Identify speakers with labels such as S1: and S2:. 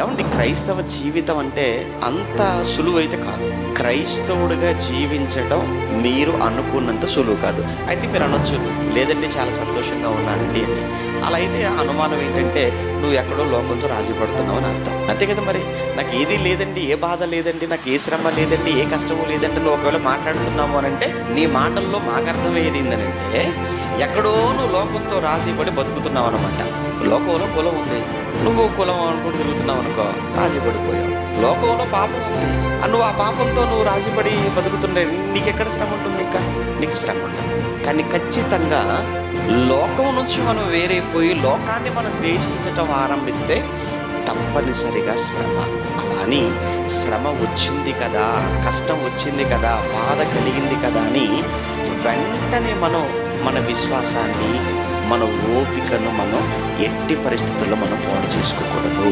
S1: ఏమండి, క్రైస్తవ జీవితం అంటే అంత సులువైతే కాదు. క్రైస్తవుడిగా జీవించడం మీరు అనుకున్నంత సులువు కాదు. అయితే మీరు అనొచ్చు, లేదండి చాలా సంతోషంగా ఉన్నానండి అని. అలా అయితే అనుమానం ఏంటంటే నువ్వు ఎక్కడో లోకంతో రాజీ పడుతున్నావు అని అర్థం. అంతే కదా. మరి నాకు ఏది లేదండి, ఏ బాధ లేదండి, నాకు ఏ శ్రమ లేదండి, ఏ కష్టము లేదండి నువ్వు ఒకవేళ మాట్లాడుతున్నావు అని అంటే నీ మాటల్లో మాకు అర్థమయ్యేది ఏంటంటే ఎక్కడో నువ్వు లోకంతో రాజీ పడి బతుకుతున్నావు అనమాట. లోకంలో కులం ఉంది, నువ్వు కులం అనుకుంటూ తిరుగుతున్నావు అనుకో, రాజీ పడిపోయావు. లోకంలో పాపం ఉంది, నువ్వు ఆ పాపంతో నువ్వు రాజీపడి బతుకుతుండే నీకెక్కడ శ్రమ ఉంటుంది? ఇంకా నీకు శ్రమ ఉండదు. కానీ ఖచ్చితంగా లోకం నుంచి మనం వేరైపోయి లోకాన్ని మనం ద్వేషించటం ఆరంభిస్తే తప్పనిసరిగా శ్రమ. అలా అని శ్రమ వచ్చింది కదా, కష్టం వచ్చింది కదా, బాధ కలిగింది కదా అని వెంటనే మనం మన విశ్వాసాన్ని, మన ఓపికను మనం ఎట్టి పరిస్థితుల్లో మనం పాడు చేసుకోకూడదు.